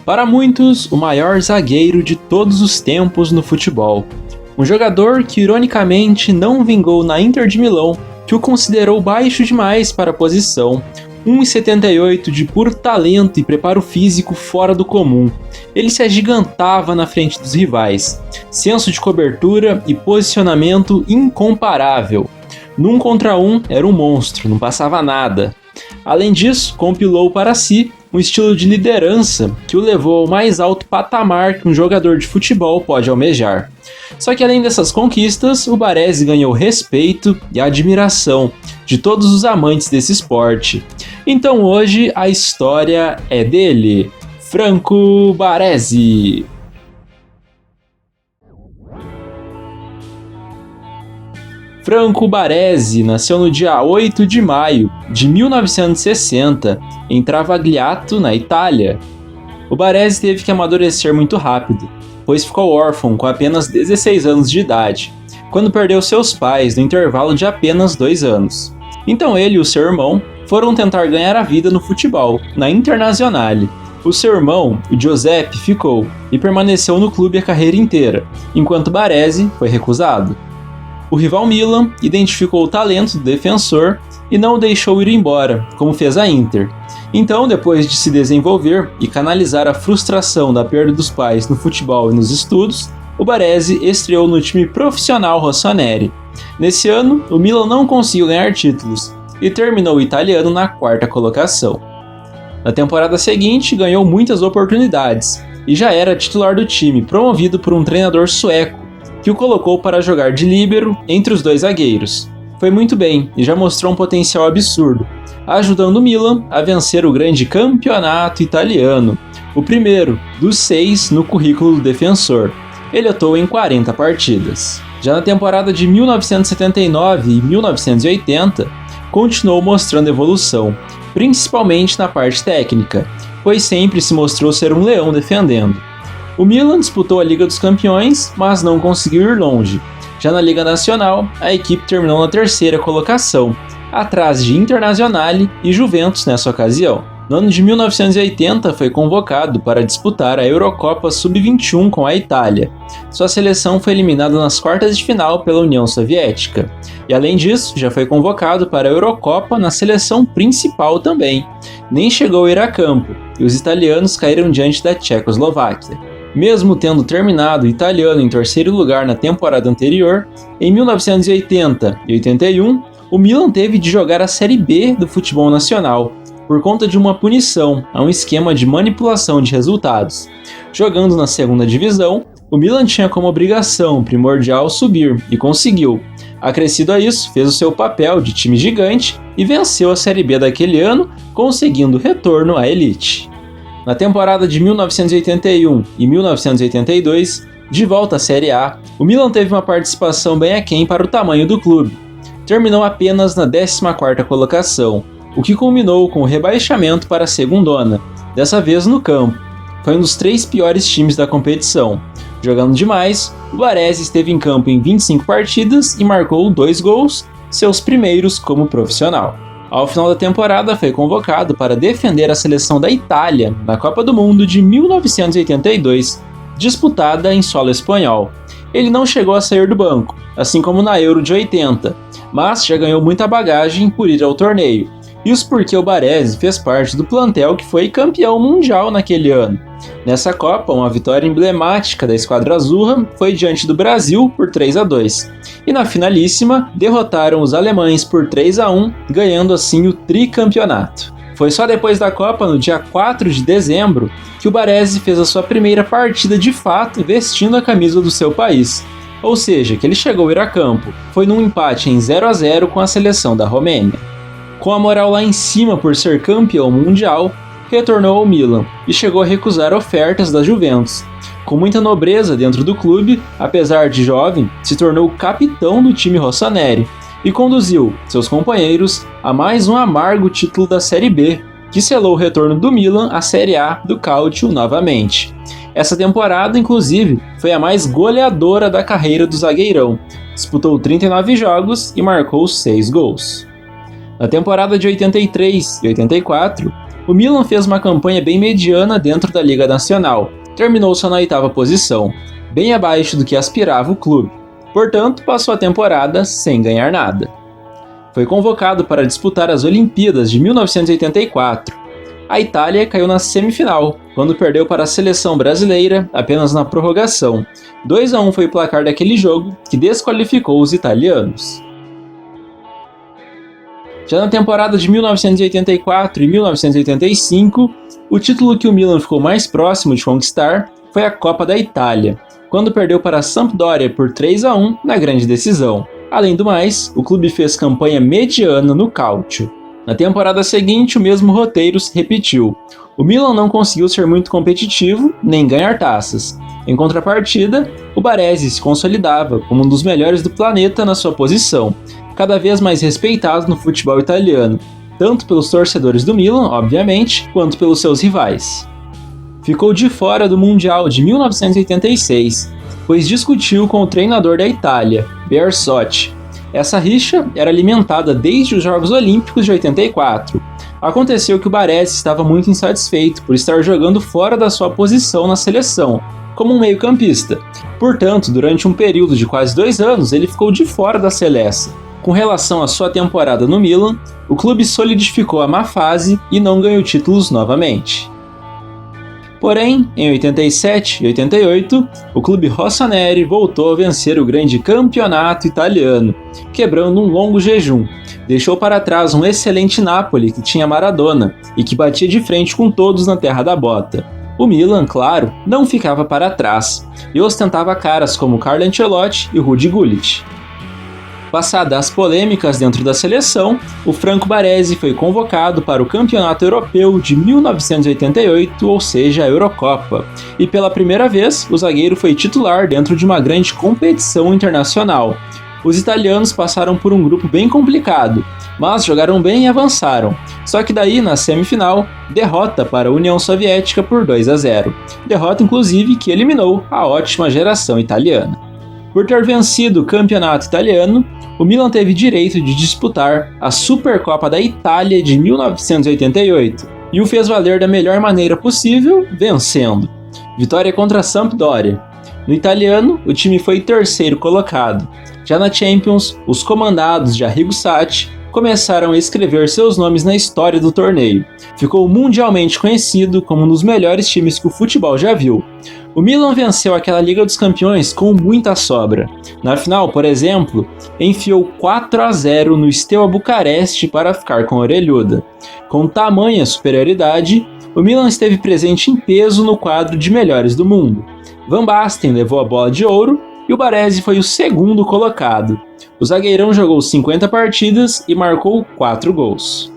Para muitos, o maior zagueiro de todos os tempos no futebol. Um jogador que ironicamente não vingou na Inter de Milão, que o considerou baixo demais para a posição. 1,78 de puro talento e preparo físico fora do comum. Ele se agigantava na frente dos rivais. Senso de cobertura e posicionamento incomparável. Num contra um era um monstro, não passava nada. Além disso, compilou para si um estilo de liderança que o levou ao mais alto patamar que um jogador de futebol pode almejar. Só que além dessas conquistas, o Baresi ganhou respeito e admiração de todos os amantes desse esporte. Então hoje a história é dele, Franco Baresi. Franco Baresi nasceu no dia 8 de maio de 1960, em Travagliato, na Itália. O Baresi teve que amadurecer muito rápido, pois ficou órfão com apenas 16 anos de idade, quando perdeu seus pais no intervalo de apenas 2 anos. Então ele e o seu irmão foram tentar ganhar a vida no futebol, na Internazionale. O seu irmão, o Giuseppe, ficou e permaneceu no clube a carreira inteira, enquanto Baresi foi recusado. O rival Milan identificou o talento do defensor e não o deixou ir embora, como fez a Inter. Então, depois de se desenvolver e canalizar a frustração da perda dos pais no futebol e nos estudos, o Baresi estreou no time profissional Rossoneri. Nesse ano, o Milan não conseguiu ganhar títulos e terminou o italiano na 4ª colocação. Na temporada seguinte, ganhou muitas oportunidades e já era titular do time, promovido por um treinador sueco, que o colocou para jogar de líbero entre os 2 zagueiros. Foi muito bem e já mostrou um potencial absurdo, ajudando o Milan a vencer o grande campeonato italiano, o primeiro dos 6 no currículo do defensor. Ele atuou em 40 partidas. Já na temporada de 1979 e 1980, continuou mostrando evolução, principalmente na parte técnica, pois sempre se mostrou ser um leão defendendo. O Milan disputou a Liga dos Campeões, mas não conseguiu ir longe. Já na Liga Nacional, a equipe terminou na 3ª colocação, atrás de Internazionale e Juventus nessa ocasião. No ano de 1980 foi convocado para disputar a Eurocopa Sub-21 com a Itália. Sua seleção foi eliminada nas quartas de final pela União Soviética. E além disso, já foi convocado para a Eurocopa na seleção principal também. Nem chegou a ir a campo, e os italianos caíram diante da Tchecoslováquia. Mesmo tendo terminado o italiano em 3º lugar na temporada anterior, em 1980 e 81, o Milan teve de jogar a Série B do futebol nacional, por conta de uma punição a um esquema de manipulação de resultados. Jogando na 2ª divisão, o Milan tinha como obrigação primordial subir, e conseguiu. Acrescido a isso, fez o seu papel de time gigante e venceu a Série B daquele ano, conseguindo retorno à elite. Na temporada de 1981 e 1982, de volta à Série A, o Milan teve uma participação bem aquém para o tamanho do clube. Terminou apenas na 14ª colocação, o que culminou com o rebaixamento para a segundona, dessa vez no campo. Foi um dos 3 piores times da competição. Jogando demais, o Baresi esteve em campo em 25 partidas e marcou 2 gols, seus primeiros como profissional. Ao final da temporada, foi convocado para defender a seleção da Itália na Copa do Mundo de 1982, disputada em solo espanhol. Ele não chegou a sair do banco, assim como na Euro de 80, mas já ganhou muita bagagem por ir ao torneio. Isso porque o Baresi fez parte do plantel que foi campeão mundial naquele ano. Nessa Copa, uma vitória emblemática da esquadra azurra foi diante do Brasil por 3-2. E na finalíssima, derrotaram os alemães por 3-1, ganhando assim o tricampeonato. Foi só depois da Copa, no dia 4 de dezembro, que o Baresi fez a sua primeira partida de fato vestindo a camisa do seu país. Ou seja, que ele chegou a ir a campo. Foi num empate em 0-0 com a seleção da Romênia. Com a moral lá em cima por ser campeão mundial, retornou ao Milan e chegou a recusar ofertas da Juventus. Com muita nobreza dentro do clube, apesar de jovem, se tornou capitão do time rossoneri e conduziu seus companheiros a mais um amargo título da Série B, que selou o retorno do Milan à Série A do Calcio novamente. Essa temporada, inclusive, foi a mais goleadora da carreira do zagueirão. Disputou 39 jogos e marcou 6 gols. Na temporada de 83 e 84, O Milan fez uma campanha bem mediana dentro da Liga Nacional, terminou só na 8ª posição, bem abaixo do que aspirava o clube, portanto passou a temporada sem ganhar nada. Foi convocado para disputar as Olimpíadas de 1984. A Itália caiu na semifinal, quando perdeu para a seleção brasileira apenas na prorrogação. 2-1 foi o placar daquele jogo, que desqualificou os italianos. Já na temporada de 1984 e 1985, o título que o Milan ficou mais próximo de conquistar foi a Copa da Itália, quando perdeu para a Sampdoria por 3-1 na grande decisão. Além do mais, o clube fez campanha mediana no Calcio. Na temporada seguinte, o mesmo roteiro se repetiu. O Milan não conseguiu ser muito competitivo, nem ganhar taças. Em contrapartida, o Baresi se consolidava como um dos melhores do planeta na sua posição, cada vez mais respeitado no futebol italiano, tanto pelos torcedores do Milan, obviamente, quanto pelos seus rivais. Ficou de fora do Mundial de 1986, pois discutiu com o treinador da Itália, Bearzot. Essa rixa era alimentada desde os Jogos Olímpicos de 84. Aconteceu que o Baresi estava muito insatisfeito por estar jogando fora da sua posição na seleção, como um meio-campista. Portanto, durante um período de quase 2 anos, ele ficou de fora da seleção. Com relação à sua temporada no Milan, o clube solidificou a má fase e não ganhou títulos novamente. Porém, em 87 e 88, o clube rossoneri voltou a vencer o grande campeonato italiano, quebrando um longo jejum. Deixou para trás um excelente Napoli que tinha Maradona e que batia de frente com todos na terra da bota. O Milan, claro, não ficava para trás e ostentava caras como Carlo Ancelotti e Rudi Gullit. Passadas as polêmicas dentro da seleção, o Franco Baresi foi convocado para o Campeonato Europeu de 1988, ou seja, a Eurocopa, e pela primeira vez o zagueiro foi titular dentro de uma grande competição internacional. Os italianos passaram por um grupo bem complicado, mas jogaram bem e avançaram. Só que daí, na semifinal, derrota para a União Soviética por 2-0. Derrota, inclusive, que eliminou a ótima geração italiana. Por ter vencido o campeonato italiano, o Milan teve direito de disputar a Supercopa da Itália de 1988 e o fez valer da melhor maneira possível, vencendo. Vitória contra a Sampdoria. No italiano, o time foi terceiro colocado. Já na Champions, os comandados de Arrigo Sacchi começaram a escrever seus nomes na história do torneio. Ficou mundialmente conhecido como um dos melhores times que o futebol já viu. O Milan venceu aquela Liga dos Campeões com muita sobra. Na final, por exemplo, enfiou 4-0 no Steaua Bucareste para ficar com a orelhuda. Com tamanha superioridade, o Milan esteve presente em peso no quadro de melhores do mundo. Van Basten levou a bola de ouro e o Baresi foi o segundo colocado. O zagueirão jogou 50 partidas e marcou 4 gols.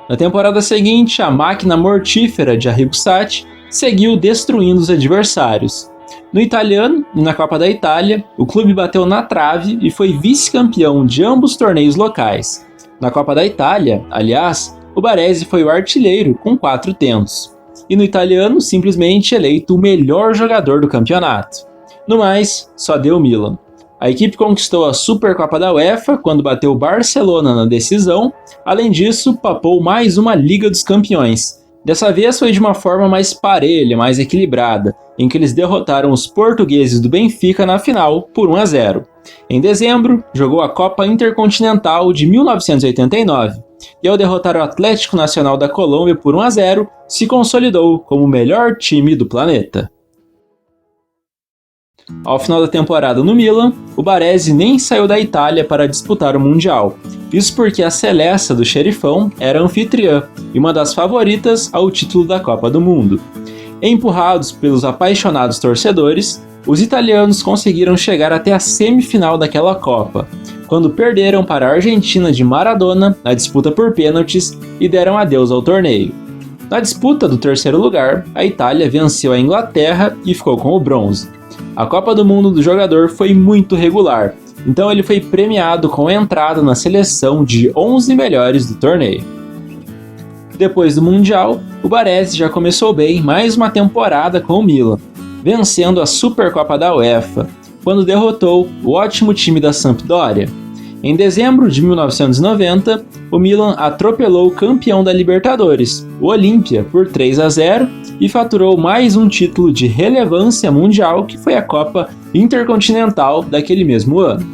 Na temporada seguinte, a máquina mortífera de Arrigo Sacchi seguiu destruindo os adversários. No italiano e na Copa da Itália, o clube bateu na trave e foi vice-campeão de ambos torneios locais. Na Copa da Itália, aliás, o Baresi foi o artilheiro com 4 tentos. E no italiano, simplesmente eleito o melhor jogador do campeonato. No mais, só deu Milan. A equipe conquistou a Supercopa da UEFA quando bateu o Barcelona na decisão. Além disso, papou mais uma Liga dos Campeões. Dessa vez foi de uma forma mais parelha, mais equilibrada, em que eles derrotaram os portugueses do Benfica na final por 1-0. Em dezembro, jogou a Copa Intercontinental de 1989 e ao derrotar o Atlético Nacional da Colômbia por 1-0, se consolidou como o melhor time do planeta. Ao final da temporada no Milan, o Baresi nem saiu da Itália para disputar o Mundial. Isso porque a Celeste do Xerifão era anfitriã e uma das favoritas ao título da Copa do Mundo. Empurrados pelos apaixonados torcedores, os italianos conseguiram chegar até a semifinal daquela Copa, quando perderam para a Argentina de Maradona na disputa por pênaltis e deram adeus ao torneio. Na disputa do terceiro lugar, a Itália venceu a Inglaterra e ficou com o bronze. A Copa do Mundo do jogador foi muito regular, então ele foi premiado com a entrada na seleção de 11 melhores do torneio. Depois do Mundial, o Baresi já começou bem mais uma temporada com o Milan, vencendo a Supercopa da UEFA, quando derrotou o ótimo time da Sampdoria. Em dezembro de 1990, o Milan atropelou o campeão da Libertadores, o Olímpia, por 3-0 e faturou mais um título de relevância mundial, que foi a Copa Intercontinental daquele mesmo ano.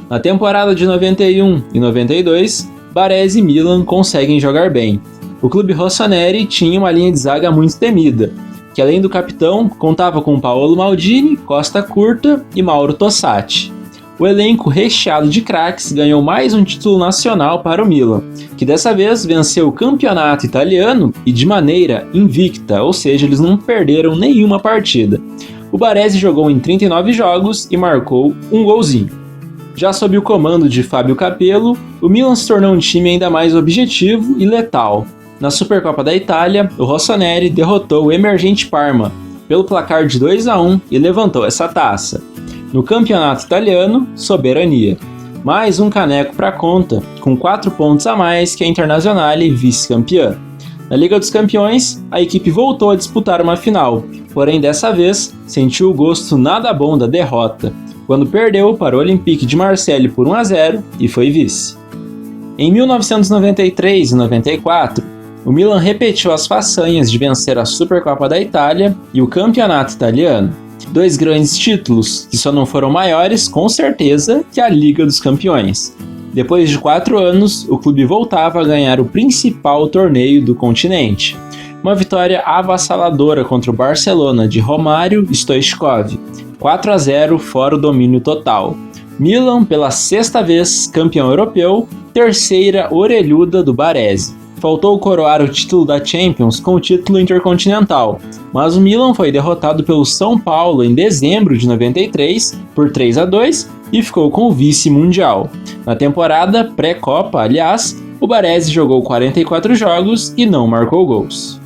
Na temporada de 91 e 92, Baresi e Milan conseguem jogar bem. O clube rossoneri tinha uma linha de zaga muito temida, que além do capitão, contava com Paolo Maldini, Costa Curta e Mauro Tossati. O elenco recheado de craques ganhou mais um título nacional para o Milan, que dessa vez venceu o campeonato italiano e de maneira invicta, ou seja, eles não perderam nenhuma partida. O Baresi jogou em 39 jogos e marcou um golzinho. Já sob o comando de Fábio Capello, o Milan se tornou um time ainda mais objetivo e letal. Na Supercopa da Itália, o rossoneri derrotou o emergente Parma pelo placar de 2-1 e levantou essa taça. No campeonato italiano, soberania. Mais um caneco para conta, com 4 pontos a mais que a Internazionale, vice-campeã. Na Liga dos Campeões, a equipe voltou a disputar uma final, porém dessa vez sentiu o gosto nada bom da derrota, quando perdeu para o Olympique de Marseille por 1-0 e foi vice. Em 1993 e 94, o Milan repetiu as façanhas de vencer a Supercopa da Itália e o Campeonato Italiano. 2 grandes títulos que só não foram maiores, com certeza, que a Liga dos Campeões. Depois de 4 anos, o clube voltava a ganhar o principal torneio do continente. Uma vitória avassaladora contra o Barcelona de Romário e Stoichkov, 4-0 fora o domínio total. Milan, pela 6ª vez campeão europeu, 3ª orelhuda do Baresi. Faltou coroar o título da Champions com o título intercontinental, mas o Milan foi derrotado pelo São Paulo em dezembro de 93 por 3-2 e ficou com o vice-mundial. Na temporada pré-Copa, aliás, o Baresi jogou 44 jogos e não marcou gols.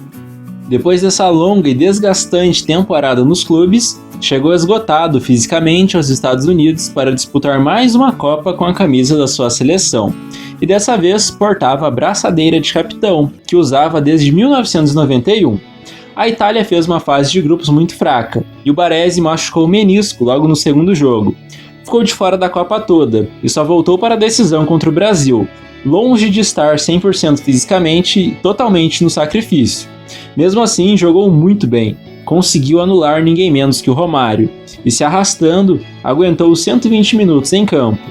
Depois dessa longa e desgastante temporada nos clubes, chegou esgotado fisicamente aos Estados Unidos para disputar mais uma Copa com a camisa da sua seleção. E dessa vez portava a braçadeira de capitão, que usava desde 1991. A Itália fez uma fase de grupos muito fraca, e o Baresi machucou o menisco logo no segundo jogo. Ficou de fora da Copa toda, e só voltou para a decisão contra o Brasil, longe de estar 100% fisicamente e totalmente no sacrifício. Mesmo assim, jogou muito bem, conseguiu anular ninguém menos que o Romário, e se arrastando, aguentou os 120 minutos em campo.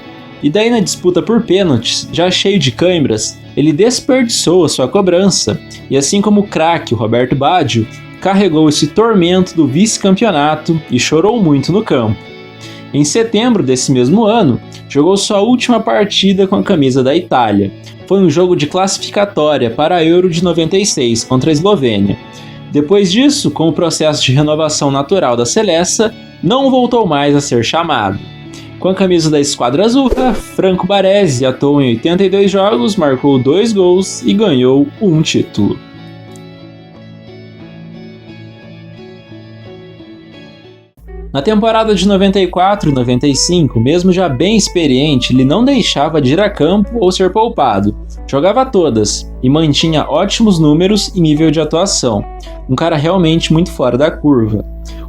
E daí na disputa por pênaltis, já cheio de câimbras, ele desperdiçou a sua cobrança, e assim como o craque Roberto Baggio, carregou esse tormento do vice-campeonato e chorou muito no campo. Em setembro desse mesmo ano, jogou sua última partida com a camisa da Itália. Foi um jogo de classificatória para a Euro de 96 contra a Eslovênia. Depois disso, com o processo de renovação natural da Celeste, não voltou mais a ser chamado. Com a camisa da Esquadra Azzurra, Franco Baresi atuou em 82 jogos, marcou 2 gols e ganhou um título. Na temporada de 94 e 95, mesmo já bem experiente, ele não deixava de ir a campo ou ser poupado. Jogava todas e mantinha ótimos números e nível de atuação. Um cara realmente muito fora da curva.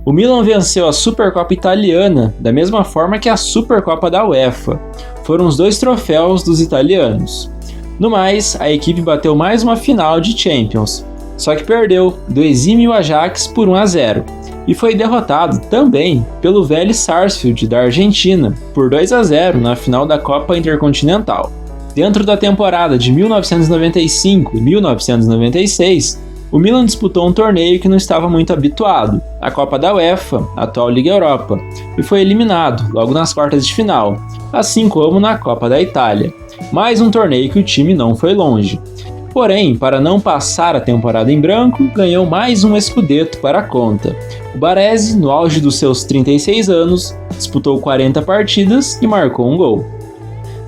O Milan venceu a Supercopa Italiana da mesma forma que a Supercopa da UEFA. Foram os 2 troféus dos italianos. No mais, a equipe bateu mais uma final de Champions, só que perdeu do exímio Ajax por 1-0 e foi derrotado também pelo Vélez Sarsfield da Argentina por 2-0 na final da Copa Intercontinental. Dentro da temporada de 1995 e 1996, o Milan disputou um torneio que não estava muito habituado, a Copa da UEFA, a atual Liga Europa, e foi eliminado logo nas quartas de final, assim como na Copa da Itália. Mais um torneio que o time não foi longe. Porém, para não passar a temporada em branco, ganhou mais um Scudetto para a conta. O Baresi, no auge dos seus 36 anos, disputou 40 partidas e marcou um gol.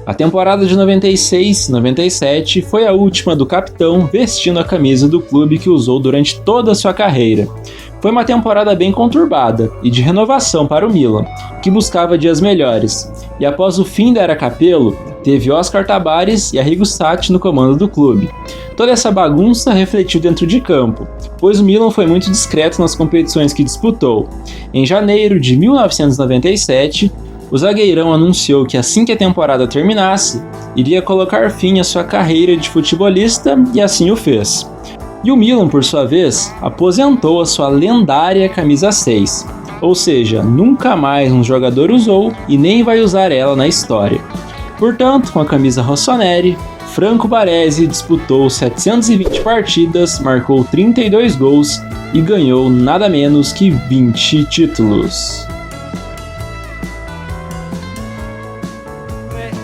A temporada de 96-97 foi a última do capitão vestindo a camisa do clube que usou durante toda a sua carreira. Foi uma temporada bem conturbada e de renovação para o Milan, que buscava dias melhores, e após o fim da era Capello, teve Oscar Tabares e Arrigo Sacchi no comando do clube. Toda essa bagunça refletiu dentro de campo, pois o Milan foi muito discreto nas competições que disputou. Em janeiro de 1997, O zagueirão anunciou que assim que a temporada terminasse, iria colocar fim à sua carreira de futebolista e assim o fez. E o Milan, por sua vez, aposentou a sua lendária camisa 6, ou seja, nunca mais um jogador usou e nem vai usar ela na história. Portanto, com a camisa rossoneri, Franco Baresi disputou 720 partidas, marcou 32 gols e ganhou nada menos que 20 títulos.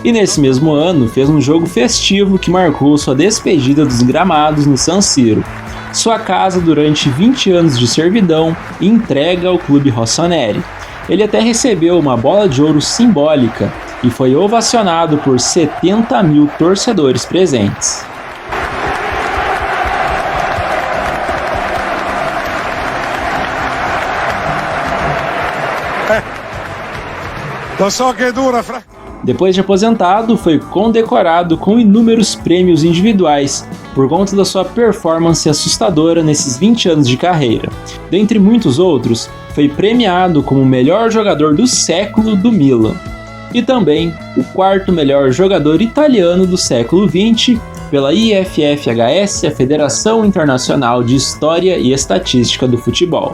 E nesse mesmo ano fez um jogo festivo que marcou sua despedida dos gramados no San Siro, sua casa durante 20 anos de servidão e entrega ao clube rossoneri. Ele até recebeu uma bola de ouro simbólica e foi ovacionado por 70 mil torcedores presentes. Lo so che è dura, Depois de aposentado, foi condecorado com inúmeros prêmios individuais por conta da sua performance assustadora nesses 20 anos de carreira. Dentre muitos outros, foi premiado como o melhor jogador do século do Milan e também o quarto melhor jogador italiano do século XX pela IFFHS, a Federação Internacional de História e Estatística do Futebol.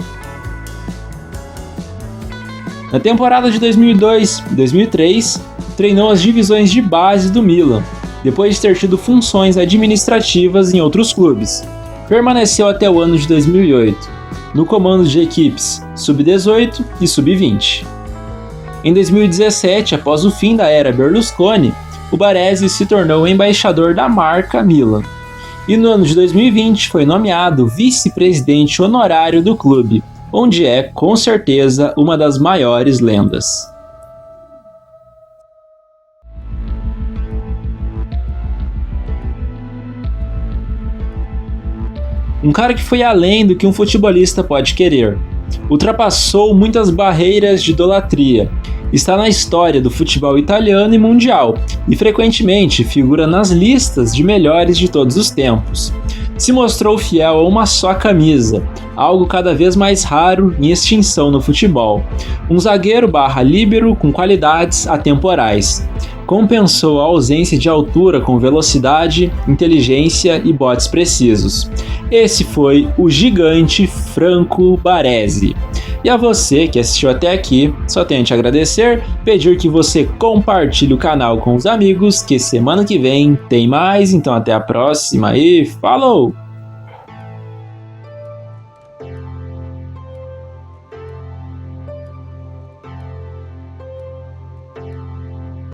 Na temporada de 2002 e 2003, treinou as divisões de base do Milan, depois de ter tido funções administrativas em outros clubes. Permaneceu até o ano de 2008, no comando de equipes Sub-18 e Sub-20. Em 2017, após o fim da era Berlusconi, o Baresi se tornou embaixador da marca Milan. E no ano de 2020 foi nomeado vice-presidente honorário do clube, onde é, com certeza, uma das maiores lendas. Um cara que foi além do que um futebolista pode querer. Ultrapassou muitas barreiras de idolatria. Está na história do futebol italiano e mundial, e frequentemente figura nas listas de melhores de todos os tempos. Se mostrou fiel a uma só camisa, algo cada vez mais raro em extinção no futebol. Um zagueiro líbero com qualidades atemporais. Compensou a ausência de altura com velocidade, inteligência e botes precisos. Esse foi o gigante Franco Baresi. E a você que assistiu até aqui, só tenho a te agradecer, pedir que você compartilhe o canal com os amigos, que semana que vem tem mais, então até a próxima e falou!